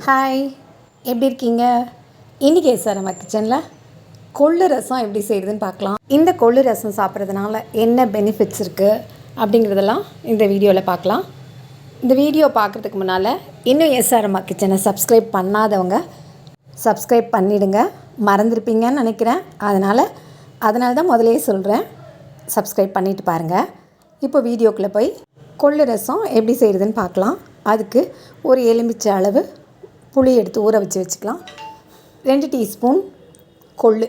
Hi, எப்படி இருக்கீங்க? இன்றைக்கி சார் நம்ம கிச்சனில் கொள்ளு ரசம் எப்படி செய்கிறதுன்னு பார்க்கலாம். இந்த கொள்ளு ரசம் சாப்பிட்றதுனால என்ன பெனிஃபிட்ஸ் இருக்குது அப்படிங்கிறதெல்லாம் இந்த வீடியோவில் பார்க்கலாம். இந்த வீடியோ பார்க்குறதுக்கு முன்னால் இன்னும் நம்ம கிச்சனை சப்ஸ்கிரைப் பண்ணாதவங்க சப்ஸ்கிரைப் பண்ணிவிடுங்க. மறந்துருப்பீங்கன்னு நினைக்கிறேன். அதனால தான் முதலே சொல்கிறேன், சப்ஸ்கிரைப் பண்ணிவிட்டு பாருங்கள். இப்போ வீடியோக்குள்ளே போய் கொள்ளு ரசம் எப்படி செய்கிறதுன்னு பார்க்கலாம். அதுக்கு ஒரு எலுமிச்சை அளவு புளி எடுத்து ஊற வச்சுக்கலாம். 2 டீஸ்பூன் கொள்ளு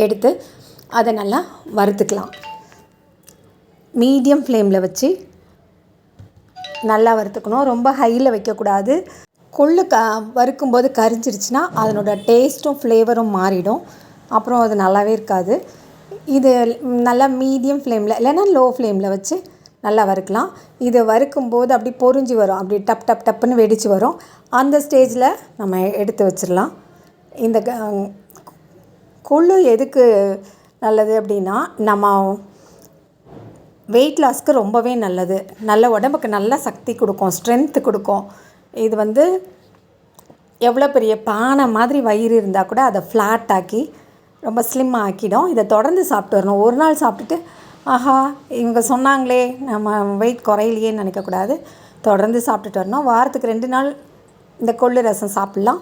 எடுத்து அதை நல்லா வறுத்துக்கலாம். மீடியம் ஃப்ளேமில் வச்சு நல்லா வறுத்துக்கணும். ரொம்ப ஹையில் வைக்கக்கூடாது. கொள்ளு வறுக்கும்போது கரிஞ்சிருச்சுன்னா அதனோட டேஸ்ட்டும் ஃப்ளேவரும் மாறிடும். அப்புறம் அது நல்லாவே இருக்காது. இது நல்லா மீடியம் ஃப்ளேமில் இல்லைன்னா லோ ஃப்ளேமில் வச்சு நல்லா வறுக்கலாம். இது வறுக்கும்போது அப்படி பொரிஞ்சு வரும், அப்படி டப்புன்னு வெடித்து வரும். அந்த ஸ்டேஜில் நம்ம எடுத்து வச்சிடலாம். இந்த கொள்ளு எதுக்கு நல்லது அப்படின்னா, நம்ம வெயிட் லாஸ்க்கு ரொம்பவே நல்லது. நல்ல உடம்புக்கு நல்ல சக்தி கொடுக்கும், ஸ்ட்ரென்த்து கொடுக்கும். இது எவ்வளோ பெரிய பானை மாதிரி வயிறு இருந்தால் கூட அதை ஃப்ளாட் ஆக்கி ரொம்ப ஸ்லிம் ஆக்கிடும். இதை தொடர்ந்து சாப்பிட்டு வரணும். ஒரு நாள் சாப்பிட்டுட்டு ஆஹா இவங்க சொன்னாங்களே நம்ம வெயிட் குறையிலையேன்னு நினைக்கக்கூடாது. தொடர்ந்து சாப்பிட்டுட்டு வரணும். வாரத்துக்கு 2 நாள் இந்த கொள்ளு ரசம் சாப்பிட்லாம்.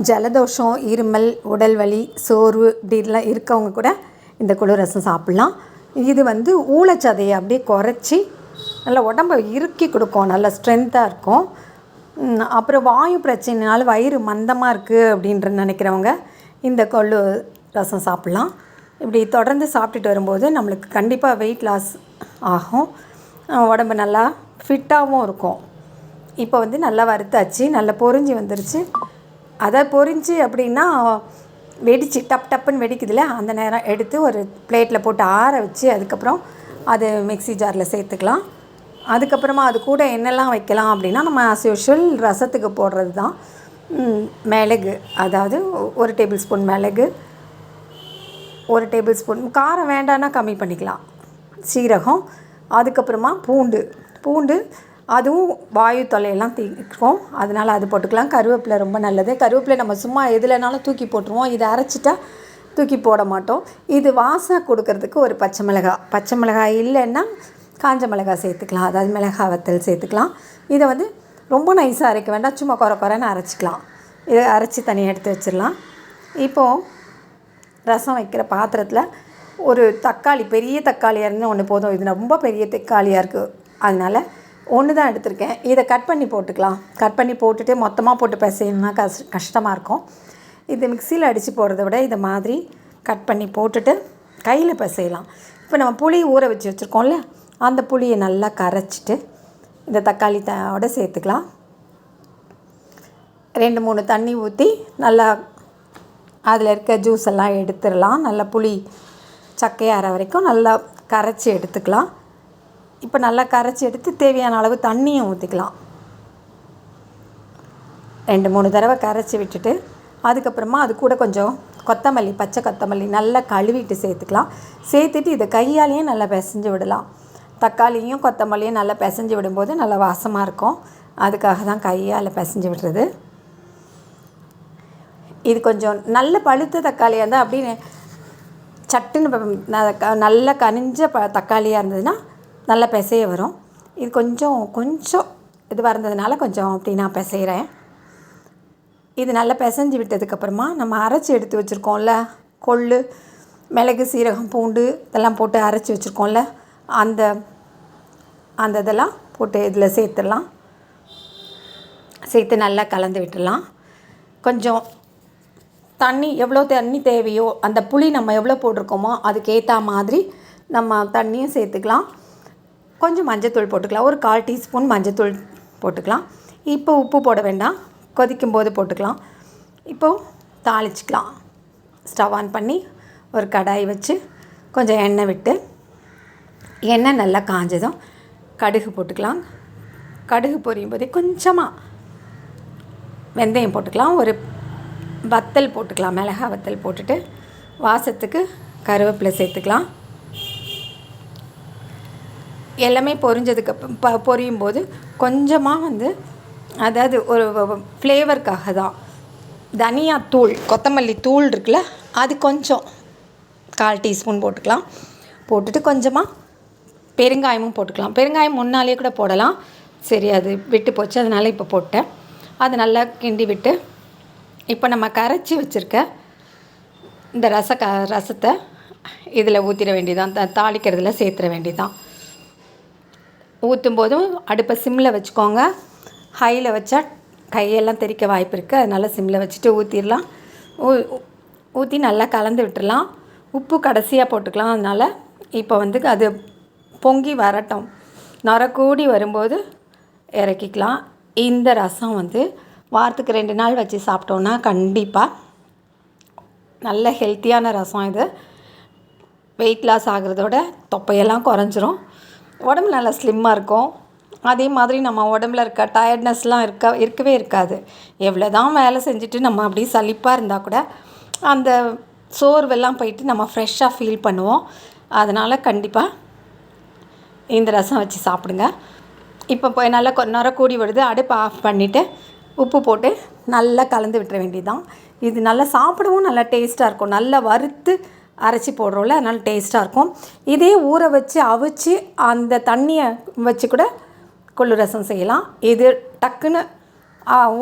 ஜலதோஷம், இருமல், உடல் வலி, சோர்வு இப்படிலாம் இருக்கவங்க கூட இந்த கொள்ளு ரசம் சாப்பிட்லாம். இது ஊளைச்சதையை அப்படியே குறைச்சி நல்லா உடம்பை இறுக்கி கொடுக்கும், நல்ல ஸ்ட்ரென்த்தாக இருக்கும். அப்புறம் வாயு பிரச்சனைனால வயிறு மந்தமாக இருக்குது அப்படின்ற நினைக்கிறவங்க இந்த கொள்ளு ரசம் சாப்பிட்லாம். இப்படி தொடர்ந்து சாப்பிட்டுட்டு வரும்போது நம்மளுக்கு கண்டிப்பாக வெயிட் லாஸ் ஆகும். உடம்பு நல்லா ஃபிட்டாகவும் இருக்கும். இப்போ நல்லா வறுத்தாச்சு, நல்லா பொரிஞ்சு வந்துருச்சு. அதை பொரிஞ்சு அப்படின்னா வெடிச்சு டப்புன்னு வெடிக்குதுல, அந்த நேரம் எடுத்து ஒரு பிளேட்டில் போட்டு ஆற வச்சு அதுக்கப்புறம் அது மிக்ஸி ஜாரில் சேர்த்துக்கலாம். அதுக்கப்புறமா அது கூட என்னெல்லாம் வைக்கலாம் அப்படின்னா, நம்ம ஆஸ் யூஷுவல் ரசத்துக்கு போடுறது தான். மிளகு, அதாவது 1 டேபிள் ஸ்பூன் மிளகு, 1 டேபிள் ஸ்பூன் காரம் வேண்டான்னா கம்மி பண்ணிக்கலாம், சீரகம், அதுக்கப்புறமா பூண்டு அதுவும் வாயு தொல்லையெல்லாம் தீர்க்கும், அதனால் அது போட்டுக்கலாம். கருவேப்பிலை ரொம்ப நல்லது. கருவேப்பிலை நம்ம சும்மா எதுலனாலும் தூக்கி போட்டுருவோம். இதை அரைச்சிட்டா தூக்கி போட மாட்டோம். இது வாசனை கொடுக்கறதுக்கு ஒரு பச்சை மிளகாய் இல்லைன்னா காஞ்ச மிளகாய் சேர்த்துக்கலாம், அதாவது மிளகாய் வத்தல் சேர்த்துக்கலாம். இதை ரொம்ப நைஸாக அரைக்க வேண்டாம், சும்மா குறைன்னு அரைச்சிக்கலாம். இதை அரைச்சி தனியாக எடுத்து வச்சிடலாம். இப்போது ரசம் வைக்கிற பாத்திரத்தில் ஒரு தக்காளி, பெரிய தக்காளியாக இருந்து ஒன்று போதும். இது ரொம்ப பெரிய தக்காளியாக இருக்குது, அதனால் ஒன்று தான் எடுத்திருக்கேன். இதை கட் பண்ணி போட்டுக்கலாம். கட் பண்ணி போட்டுட்டு மொத்தமாக போட்டு பிசையணும்னா கஷ்டமாக இருக்கும். இது மிக்சியில் அடித்து போடுறத விட இதை மாதிரி கட் பண்ணி போட்டுட்டு கையில் பிசையலாம். இப்போ நம்ம புளி ஊற வச்சு வச்சுருக்கோம்ல, அந்த புளியை நல்லா கரைச்சிட்டு இந்த தக்காளியோட சேர்த்துக்கலாம். 2-3 தண்ணி ஊற்றி நல்லா அதில் இருக்க ஜூஸ் எல்லாம் எடுத்துடலாம். நல்லா புளி சக்கையாற வரைக்கும் நல்லா கரைச்சி எடுத்துக்கலாம். இப்போ நல்லா கரைச்சி எடுத்து தேவையான அளவு தண்ணியும் ஊற்றிக்கலாம். 2-3 தடவை கரைச்சி விட்டுட்டு அதுக்கப்புறமா அது கூட கொஞ்சம் கொத்தமல்லி, பச்சை கொத்தமல்லி நல்லா கழுவிட்டு சேர்த்துக்கலாம். சேர்த்துட்டு இதை கையாலேயும் நல்லா பிசைஞ்சு விடலாம். தக்காளியும் கொத்தமல்லியும் நல்லா பிசைஞ்சு விடும்போது நல்லா வாசமாக இருக்கும். அதுக்காக தான் கையால் பிசைஞ்சு விடுறது. இது கொஞ்சம் நல்ல பழுத்த தக்காளியாக இருந்தால் அப்படின்னு சட்டுன்னு நல்ல கனிஞ்ச தக்காளியாக இருந்ததுன்னா நல்லா பிசைய வரும். இது கொஞ்சம் இதுவாக இருந்ததுனால கொஞ்சம் அப்படி நான் பிசைகிறேன். இது நல்லா பிசைஞ்சு விட்டதுக்கப்புறமா நம்ம அரைச்சி எடுத்து வச்சுருக்கோம்ல, கொள்ளு, மிளகு, சீரகம், பூண்டு இதெல்லாம் போட்டு அரைச்சி வச்சுருக்கோம்ல, அந்த இதெல்லாம் போட்டு இதில் சேர்த்துடலாம். சேர்த்து நல்லா கலந்து விட்டுடலாம். கொஞ்சம் தண்ணி, எவ்வளோ தண்ணி தேவையோ, அந்த புளி நம்ம எவ்வளோ போட்டிருக்கோமோ அதுக்கேற்ற மாதிரி நம்ம தண்ணியும் சேர்த்துக்கலாம். கொஞ்சம் மஞ்சத்தூள் போட்டுக்கலாம். ஒரு 1/4 டீஸ்பூன் மஞ்சத்தூள் போட்டுக்கலாம். இப்போ உப்பு போட வேண்டாம், கொதிக்கும் போது போட்டுக்கலாம். இப்போது தாளிச்சிக்கலாம். ஸ்டவ் ஆன் பண்ணி ஒரு கடாய் வச்சு கொஞ்சம் எண்ணெய் விட்டு, எண்ணெய் நல்லா காஞ்சதும் கடுகு போட்டுக்கலாம். கடுகு பொரியும் போதே கொஞ்சமாக வெந்தயம் போட்டுக்கலாம். ஒரு வத்தல் போட்டுக்கலாம், மிளகாய் வத்தல் போட்டுட்டு வாசத்துக்கு கருவேப்பிலை சேர்த்துக்கலாம். எல்லாமே பொரிஞ்சதுக்கு பொரியும் போது கொஞ்சமாக அதாவது ஒரு ஃப்ளேவருக்காக தான். தனியாத்தூள், கொத்தமல்லி தூள் இருக்குல்ல, அது கொஞ்சம் 1/4 டீஸ்பூன் போட்டுக்கலாம். போட்டுட்டு கொஞ்சமாக பெருங்காயமும் போட்டுக்கலாம். பெருங்காயம் முன்னாலே கூட போடலாம், சரி அது விட்டு போச்சு, அதனால் இப்போ போட்டேன். அது நல்லா கிண்டி விட்டு இப்போ நம்ம கரைச்சி வச்சுருக்க இந்த ரசத்தை இதில் ஊற்றிட வேண்டியதான். தாளிக்கிறதுல சேர்த்துட வேண்டியதான். ஊற்றும் போதும் அடுப்பை சிம்மில் வச்சுக்கோங்க. ஹையில் வச்சா கையெல்லாம் தெறிக்க வாய்ப்பு இருக்குது, அதனால் சிம்மில் வச்சுட்டு ஊற்றிடலாம். ஊற்றி நல்லா கலந்து விட்டுடலாம். உப்பு கடைசியாக போட்டுக்கலாம். அதனால் இப்போ அது பொங்கி வரட்டும், நொரக்கூடி வரும்போது இறக்கிக்கலாம். இந்த ரசம் வாரத்துக்கு 2 நாள் வச்சு சாப்பிட்டோன்னா கண்டிப்பாக நல்ல ஹெல்த்தியான ரசம். இது வெயிட் லாஸ் ஆகிறதோட தொப்பையெல்லாம் குறைஞ்சிரும், உடம்பு நல்லா ஸ்லிம்மாக இருக்கும். அதே மாதிரி நம்ம உடம்புல இருக்க டயர்ட்னஸ்லாம் இருக்கவே இருக்காது. எவ்வளோ தான் வேலை செஞ்சுட்டு நம்ம அப்படியே சலிப்பாக இருந்தால் கூட அந்த சோர்வெல்லாம் போயிட்டு நம்ம ஃப்ரெஷ்ஷாக ஃபீல் பண்ணுவோம். அதனால் கண்டிப்பாக இந்த ரசம் வச்சு சாப்பிடுங்க. இப்போ போய் நல்லா நொரக்கூடி வருது, அடுப்பை ஆஃப் பண்ணிவிட்டு உப்பு போட்டு நல்லா கலந்து விட்டுற வேண்டியதுதான். இது நல்லா சாப்பிடவும் நல்லா டேஸ்ட்டாக இருக்கும். நல்லா வறுத்து அரைச்சி போடுறோம்ல, அதனால் டேஸ்ட்டாக இருக்கும். இதே ஊற வச்சு அவிச்சு அந்த தண்ணியை வச்சு கூட கொள்ளு ரசம் செய்யலாம். இது டக்குன்னு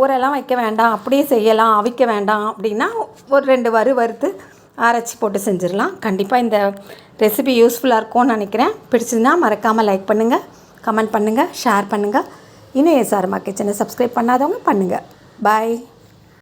ஊரெல்லாம் வைக்க வேண்டாம், அப்படியே செய்யலாம், அவிக்க வேண்டாம் அப்படின்னா ஒரு 2 வறுத்து அரைச்சி போட்டு செஞ்சிடலாம். கண்டிப்பாக இந்த ரெசிபி யூஸ்ஃபுல்லாக இருக்கும்னு நினைக்கிறேன். பிடிச்சதுன்னா மறக்காமல் லைக் பண்ணுங்கள், கமெண்ட் பண்ணுங்கள், ஷேர் பண்ணுங்கள். இன்னும் SRMA கிச்சனை சப்ஸ்கிரைப் பண்ணாதவங்க பண்ணுங்கள். பாய்.